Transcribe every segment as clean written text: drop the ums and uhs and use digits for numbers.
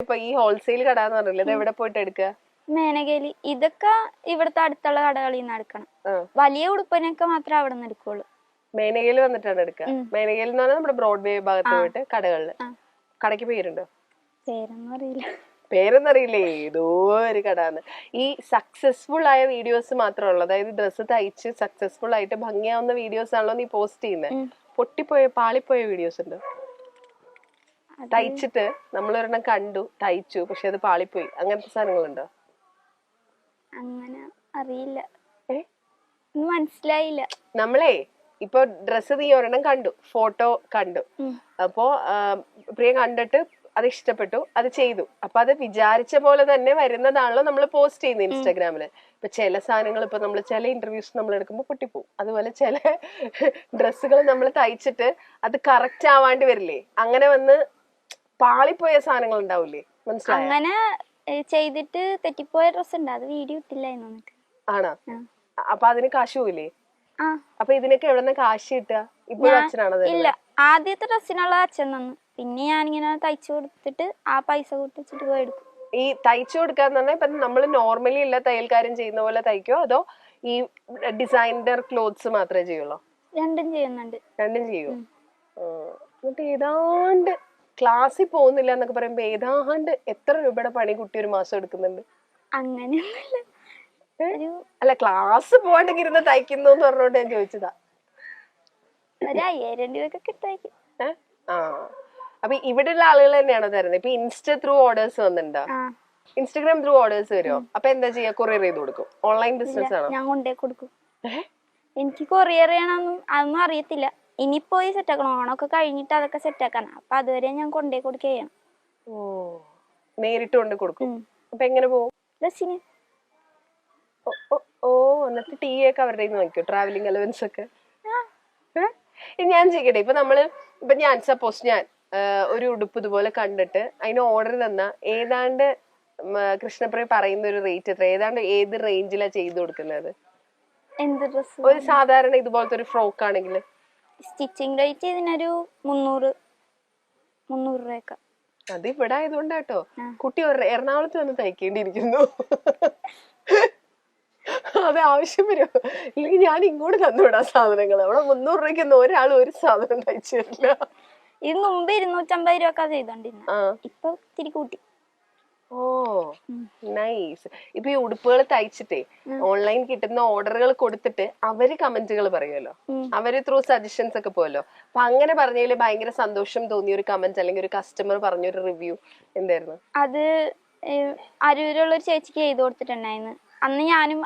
ഇപ്പൊ ഈ ഹോൾസെയിൽ കട എന്ന് പറഞ്ഞില്ലേ, ഇത് എവിടെ പോയിട്ട് എടുക്കുക? മേനകേലി. ഇതൊക്കെ ഇവിടുത്തെ അടുത്തുള്ള കടകളിൽ നിന്ന് എടുക്കണം. വലിയ ഉടുപ്പിനൊക്കെ മാത്രമേ അവിടെ നിന്ന് എടുക്കുള്ളൂ. മേനകയിൽ വന്നിട്ടാണ് എടുക്കുക. മേനകയിൽ എന്ന് പറഞ്ഞാൽ നമ്മുടെ ബ്രോഡ്വേ ഭാഗത്ത് പോയിട്ട് കടകളില്. കടയ്ക്ക് പേരുണ്ടോ? പേരൊന്നും അറിയില്ല. പേരൊന്നറിയില്ലേ? ഏതോ ഒരു കടാന്ന്. ഈ സക്സസ്ഫുൾ ആയ വീഡിയോസ് മാത്രമേ, അതായത് ഡ്രസ്സ് തയ്ച്ച് സക്സസ്ഫുൾ ആയിട്ട് ഭംഗിയാവുന്ന വീഡിയോസ് ആണല്ലോ നീ പോസ്റ്റ് ചെയ്യുന്നത്? പൊട്ടിപ്പോയ പാളിപ്പോയ വീഡിയോസ് ഉണ്ടോ? തയ്ച്ചിട്ട് നമ്മളൊരെണ്ണം കണ്ടു, തയ്ച്ചു, പക്ഷെ അത് പാളിപ്പോയി, അങ്ങനത്തെ സാധനങ്ങളുണ്ടോ? അങ്ങനെ അറിയില്ല, മനസ്സിലായില്ല. നമ്മളെ ഇപ്പൊ ഡ്രസ്സ് നീ ഒരെണ്ണം കണ്ടു, ഫോട്ടോ കണ്ടു, അപ്പോ പ്രിയ കണ്ടിട്ട് അത് ഇഷ്ടപ്പെട്ടു, അത് ചെയ്തു, അപ്പൊ അത് വിചാരിച്ച പോലെ തന്നെ വരുന്നതാണല്ലോ നമ്മൾ പോസ്റ്റ് ചെയ്യുന്നത് ഇൻസ്റ്റാഗ്രാമില്. ഇപ്പൊ ചില സാധനങ്ങൾ ഇപ്പൊ നമ്മൾ ചില ഇന്റർവ്യൂസ് നമ്മൾ എടുക്കുമ്പോൾ പൊട്ടിപ്പോവും. അതുപോലെ ചില ഡ്രസ്സുകൾ നമ്മൾ തയ്ച്ചിട്ട് അത് കറക്റ്റ് ആവാണ്ട് വരില്ലേ, അങ്ങനെ വന്ന് പാളിപ്പോയ സാധനങ്ങൾ ഉണ്ടാവില്ലേ? മനസ്സിലായോ? അങ്ങനെ ചെയ്തിട്ട് തെറ്റിപ്പോയ ഡ്രസ് ഉണ്ട്, അത് വീഡിയോ ഇട്ടില്ല. ആണോ? അപ്പൊ അതിന് കാശ് പോയില്ലേ? അപ്പൊ ഇതിനൊക്കെ എവിടെ കാശ് കിട്ടുക? ഇപ്പൊ അച്ഛനാണത്? ഇല്ല, ആദ്യത്തെ ഡ്രസ്സിനുള്ള അച്ഛൻ തന്നു, പിന്നെ ഞാനിങ്ങനെ തയ്ച്ചു കൊടുത്തിട്ട് ആ പൈസ കൂട്ടിച്ചിട്ട് പോയി എടുക്കും. ഈ തയ്ച്ചു കൊടുക്കാന്ന് പറഞ്ഞാൽ ഇപ്പൊ നമ്മള് നോർമലി എല്ലാ തയ്യൽക്കാരും ചെയ്യുന്ന പോലെ തയ്ക്കോ, അതോ ഈ ഡിസൈനർ ക്ലോത്ത്സ് മാത്രമേ ചെയ്യുള്ളൂ? രണ്ടും ചെയ്യുന്നുണ്ട്. രണ്ടും ചെയ്യൂ. എന്നിട്ട് ഏതാണ്ട് ക്ലാസ്സിൽ പോകുന്നില്ല എന്നൊക്കെ പറയുമ്പോ ഏതാണ്ട് എത്ര രൂപയുടെ പണി കുട്ടി ഒരു മാസം എടുക്കുന്നുണ്ട്? അങ്ങനെയൊന്നുമില്ല. അല്ല, ക്ലാസ് പോവാണ്ടെങ്കിൽ ഇരുന്ന് തയ്ക്കുന്നു എന്ന് പറഞ്ഞോണ്ട് ഞാൻ ചോദിച്ചതാ. 5000 രൂപയൊക്കെ കിട്ടായിരിക്കും. അപ്പൊ ഇവിടെയുള്ള ആളുകൾ തന്നെയാണോ തരുന്നത്? ഇപ്പൊ ഇൻസ്റ്റ ത്രൂ ഓർഡേഴ്സ് വന്നിട്ടുണ്ടോ? ഇൻസ്റ്റഗ്രാം ത്രൂ ഓർഡേഴ്സ് വരുമോ? അപ്പൊ എന്താ ചെയ്യാ? കൊറിയർ ചെയ്ത് കൊടുക്കും? ഓൺലൈൻ ബിസിനസ് ആണോ? ഞാൻ കൊണ്ടേ കൊടുക്കും. എനിക്ക് കൊറിയർ ചെയ്യണമെന്നും അതൊന്നും അറിയത്തില്ല. ഇനി പോയി സെറ്റ് ആക്കണം. ഓണൊക്കെ കഴിഞ്ഞിട്ട് അതൊക്കെ സെറ്റ് ആക്കണം. അപ്പൊ അതുവരെ ഞാൻ കൊണ്ടേ കൊടുക്കുകയാണ്. നേരിട്ട് കൊണ്ട് കൊടുക്കും. അപ്പൊ എങ്ങനെ പോകും? ബസ്സിന്. എന്നിട്ട് ടീ ഒക്കെ അവരുടെ നോക്കിയോ? ട്രാവലിംഗ് അലവൻസ് ഒക്കെ ഞാൻ ചെയ്യട്ടെ? ഇപ്പൊ ഞാൻ സപ്പോസ് ഞാൻ ഒരു ഉടുപ്പ് ഇതുപോലെ കണ്ടിട്ട് അതിന് ഓർഡർ തന്ന ഏതാണ്ട് കൃഷ്ണപ്രിയ പറയുന്ന ഒരു റേറ്റ് എത്ര? ഏതാണ്ട് ഏത് റേഞ്ചിലാ ചെയ്തു കൊടുക്കുന്നത്? എന്ത് ഡ്രസ്? ഒരു സാധാരണ ഇതുപോലത്തെ ഒരു ഫ്രോക്ക് ആണെങ്കിൽ സ്റ്റിച്ചിങ് റേറ്റ് ഇതിനൊരു 300 രൂപയൊക്കെ. അത് ഇവിടെ ആയതുകൊണ്ടാട്ടോ. കുട്ടി എറണാകുളത്ത് വന്ന് തയ്ക്കേണ്ടിയിരിക്കുന്നു. അത് ആവശ്യം വരും. ഇല്ലെങ്കിൽ ഞാൻ ഇങ്ങോട്ട് തന്നുവിടാ സാധനങ്ങൾ. അവിടെ 300 രൂപയ്ക്കൊന്നും ഒരാൾ ഒരു സാധനം തയ്ച്ചു തരില്ല. ഇത് മുമ്പ് 250 രൂപ ചെയ്തോണ്ടിരുന്ന, ഇപ്പൊ തിരി കൂട്ടി. നൈസ്. ഇപ്പൊ ഈ ഉടുപ്പുകൾ തയ്ച്ചിട്ടേ ഓൺലൈൻ കിട്ടുന്ന ഓർഡറുകൾ കൊടുത്തിട്ട് അവര് കമന്റുകൾ പറയുമല്ലോ, അവര് ത്രൂ സജഷൻസ് ഒക്കെ പോയല്ലോ. അപ്പൊ അങ്ങനെ പറഞ്ഞതില് ഭയങ്കര സന്തോഷം തോന്നിയ ഒരു കമന്റ് അല്ലെങ്കിൽ ഒരു കസ്റ്റമർ പറഞ്ഞൊരു റിവ്യൂ എന്തായിരുന്നു? അത് അരൂരുള്ള ഒരു ചേച്ചിക്ക് ചെയ്ത് കൊടുത്തിട്ടുണ്ടായിരുന്നു. അന്ന് ഞാനും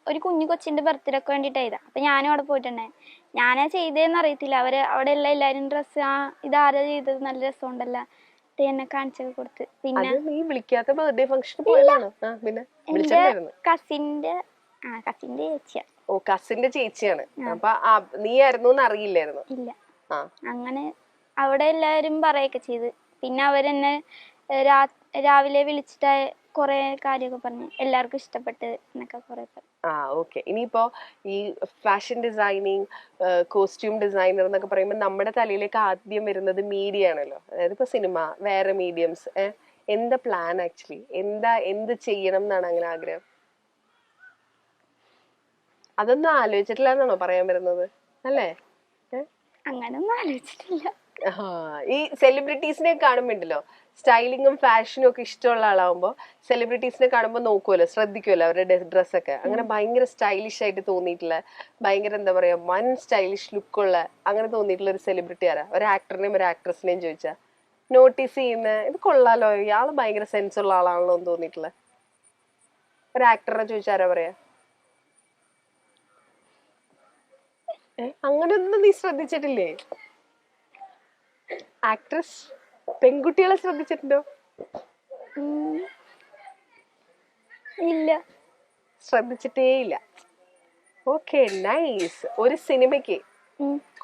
ഒരു കുഞ്ഞു കൊച്ചിന്റെ ബർത്ത്ഡേ ഒക്കെ വേണ്ടിട്ട് ചെയ്ത. അപ്പൊ ഞാനും അവിടെ പോയിട്ടുണ്ടായിരുന്നു. ഞാനാ ചെയ്തതെന്ന് അറിയത്തില്ല. അവിടെ എല്ലാരും ഡ്രസ്സ് ഇതാരാ ചെയ്തത്, നല്ല രസമുണ്ടല്ല, എന്നെ കാണിച്ചൊക്കെ കൊടുത്ത്. പിന്നെ വിളിക്കാത്ത ബർത്ത്ഡേ ഫംഗ്ഷൻ പോയതാണ്. കസിന്റെ ചേച്ചിയാ. ഓ, കസിന്റെ ചേച്ചിയാണ്. അപ്പൊ നീ ആയിരുന്നു അറിയില്ലായിരുന്നു? ഇല്ല. അങ്ങനെ അവിടെ എല്ലാരും പറയൊക്കെ ചെയ്ത്. പിന്നെ അവരെന്നെ രാവിലെ വിളിച്ചിട്ട് കൊറേ കാര്യമൊക്കെ പറഞ്ഞു. എല്ലാവർക്കും ഇഷ്ടപ്പെട്ട് എന്നൊക്കെ കൊറേ പറഞ്ഞു. ഓക്കെ. ഇനിയിപ്പോ ഈ ഫാഷൻ ഡിസൈനിങ്, കോസ്റ്റ്യൂം ഡിസൈനർ എന്നൊക്കെ പറയുമ്പോൾ നമ്മുടെ തലയിലേക്ക് ആദ്യം വരുന്നത് മീഡിയ ആണല്ലോ. അതായത് ഇപ്പൊ സിനിമ, വേറെ മീഡിയംസ്. എന്താ പ്ലാൻ ആക്ച്വലി? എന്ത് ചെയ്യണം എന്നാണ് അങ്ങനെ ആഗ്രഹം? അതൊന്നും ആലോചിച്ചിട്ടില്ല എന്നാണോ പറയാൻ വരുന്നത്? അല്ലേ? അങ്ങനൊന്നും ആലോചിച്ചിട്ടില്ല. ഈ സെലിബ്രിറ്റീസിനെ കാണുമ്പോണ്ടല്ലോ, സ്റ്റൈലിങ്ങും ഫാഷനും ഒക്കെ ഇഷ്ടമുള്ള ആളാവുമ്പോ സെലിബ്രിറ്റീസിനെ കാണുമ്പോൾ നോക്കുമല്ലോ, ശ്രദ്ധിക്കുമല്ലോ അവരുടെ ഡ്രസ്സൊക്കെ. അങ്ങനെ ഭയങ്കര സ്റ്റൈലിഷ് ആയിട്ട് തോന്നിയിട്ടുള്ള, ഭയങ്കര എന്താ പറയാ, വൺ സ്റ്റൈലിഷ് ലുക്കുള്ള അങ്ങനെ തോന്നിയിട്ടുള്ള ഒരു സെലിബ്രിറ്റി ആരാ? ഒരു ആക്ടറിനെയും ഒരു ആക്ട്രസിനെയും ചോദിച്ചാ നോട്ടീസ് ചെയ്യുന്ന, ഇത് കൊള്ളാലോ, ഇയാള് ഭയങ്കര സെൻസ് ഉള്ള ആളാണല്ലോ എന്ന് തോന്നിയിട്ടുള്ള ഒരു ആക്ടറിനെ ചോദിച്ചാരാ പറയാ? അങ്ങനെയൊന്നും നീ ശ്രദ്ധിച്ചിട്ടില്ലേ? ആക്ട്രസ് പെൺകുട്ടികളെ ശ്രദ്ധിച്ചിട്ടുണ്ടോ? ഇല്ല, ശ്രദ്ധിച്ചിട്ടേ ഇല്ല. Okay, nice. ഒരു സിനിമയ്ക്ക്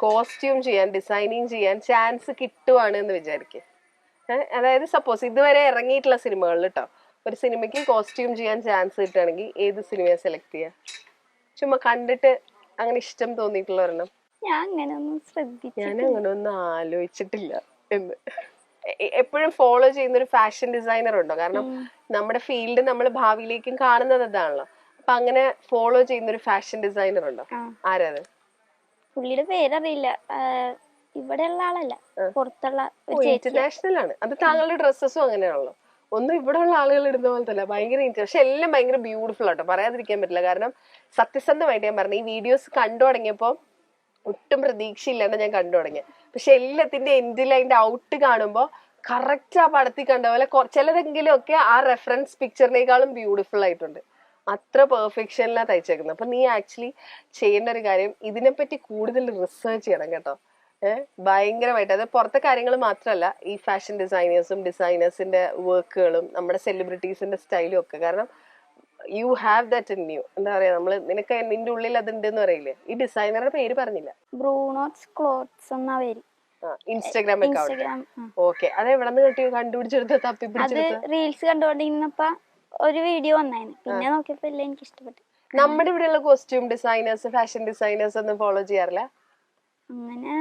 കോസ്റ്റ്യൂം ചെയ്യാൻ, ഡിസൈനിങ് ചെയ്യാൻ ചാൻസ് കിട്ടുവാണ് എന്ന് വിചാരിക്കുക. അതായത് സപ്പോസ് ഇതുവരെ ഇറങ്ങിയിട്ടുള്ള സിനിമകളിൽ കേട്ടോ, ഒരു സിനിമയ്ക്ക് കോസ്റ്റ്യൂം ചെയ്യാൻ ചാൻസ് കിട്ടുകയാണെങ്കിൽ ഏത് സിനിമയെ സെലക്ട് ചെയ്യുക? ചുമ്മാ കണ്ടിട്ട് അങ്ങനെ ഇഷ്ടം തോന്നിയിട്ടുള്ള ഒരെണ്ണം. ഞാൻ അങ്ങനെ ഒന്നും ആലോചിച്ചിട്ടില്ല എന്ന്. എപ്പോഴും ഫോളോ ചെയ്യുന്ന ഒരു ഫാഷൻ ഡിസൈനർ ഉണ്ടോ? കാരണം നമ്മുടെ ഫീൽഡ് നമ്മൾ ഭാവിയിലേക്കും കാണുന്നത് അതാണല്ലോ. അപ്പൊ അങ്ങനെ ഫോളോ ചെയ്യുന്ന ഒരു ഫാഷൻ ഡിസൈനർ ഉണ്ടോ? ആരാത്? പുള്ളിയുടെ പേരറിയില്ല. ഇവിടെയുള്ള ആളല്ല, പുറത്തുള്ള ഒരു ചേച്ചി. ഇന്റർനാഷണൽ ആണ് അത്. താങ്കളുടെ ഡ്രസ്സസും അങ്ങനെയാണല്ലോ, ഒന്നും ഇവിടെ ഉള്ള ആളുകൾ ഇടുന്ന പോലത്തെ അല്ല, ഭയങ്കര പക്ഷെ എല്ലാം ഭയങ്കര ബ്യൂട്ടിഫുൾ ആട്ടോ, പറയാതിരിക്കാൻ പറ്റില്ല. കാരണം സത്യസന്ധമായിട്ട് ഞാൻ പറഞ്ഞു, ഈ വീഡിയോസ് കണ്ടു തുടങ്ങിയപ്പോ ഒട്ടും പ്രതീക്ഷയില്ലാണ്ട് ഞാൻ കണ്ടു തുടങ്ങി. പക്ഷെ എല്ലാത്തിന്റെ എൻഡിൽ അതിന്റെ ഔട്ട് കാണുമ്പോ കറക്റ്റ് ആ പടത്തിൽ കണ്ട പോലെ ചിലതെങ്കിലും ഒക്കെ ആ റെഫറൻസ് പിക്ചറിനേക്കാളും ബ്യൂട്ടിഫുൾ ആയിട്ടുണ്ട്. അത്ര പെർഫെക്ഷനിലാണ് തയ്ച്ചേക്കുന്നത്. അപ്പൊ നീ ആക്ച്വലി ചെയ്യേണ്ട ഒരു കാര്യം, ഇതിനെപ്പറ്റി കൂടുതൽ റിസർച്ച് ചെയ്യണം കേട്ടോ. ഭയങ്കരമായിട്ട്. അത് പുറത്തെ കാര്യങ്ങൾ മാത്രമല്ല, ഈ ഫാഷൻ ഡിസൈനേഴ്സിന്റെ വർക്കുകളും നമ്മുടെ സെലിബ്രിറ്റീസിന്റെ സ്റ്റൈലും ഒക്കെ. കാരണം you have that in you. എന്താ പറയാ, നിനക്ക് നിന്റെ ഉള്ളിൽ അതുണ്ട് എന്ന് പറയില്ലേ. ഈ ഡിസൈനറുടെ പേര് പറഞ്ഞില്ല. ബ്രൂണോസ് ക്ലോത്ത്സ് എന്നാ പേര്. Instagram account. ഓക്കെ. അത് എവിടെ നിന്ന് കിട്ടിയോ? കണ്ടുപിടിച്ചെടുത്ത് തപ്പിപ്പിടിച്ചെടുത്ത്? റീൽസ് കണ്ടുകൊണ്ടിരുന്നപ്പോ ഒരു വീഡിയോ വന്നായിരുന്നു, പിന്നെ നോക്കിയപ്പോ എല്ലാം എനിക്ക് ഇഷ്ടപ്പെട്ടു. നമ്മുടെ ഇവിടെയുള്ള കോസ്റ്റ്യൂം ഡിസൈനേഴ്സ്, ഫാഷൻ ഡിസൈനേഴ്സ് ഒന്നും ഫോളോ ചെയ്യാറില്ല? അങ്ങനെ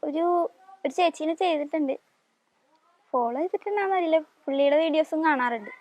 ഒരു ചേച്ചീനെ ചെയ്തിട്ടുണ്ട്, ഫോളോ ചെയ്തിട്ടുണ്ടാന്നറിയില്ല. പുള്ളിയുടെ വീഡിയോസും കാണാറുണ്ട്.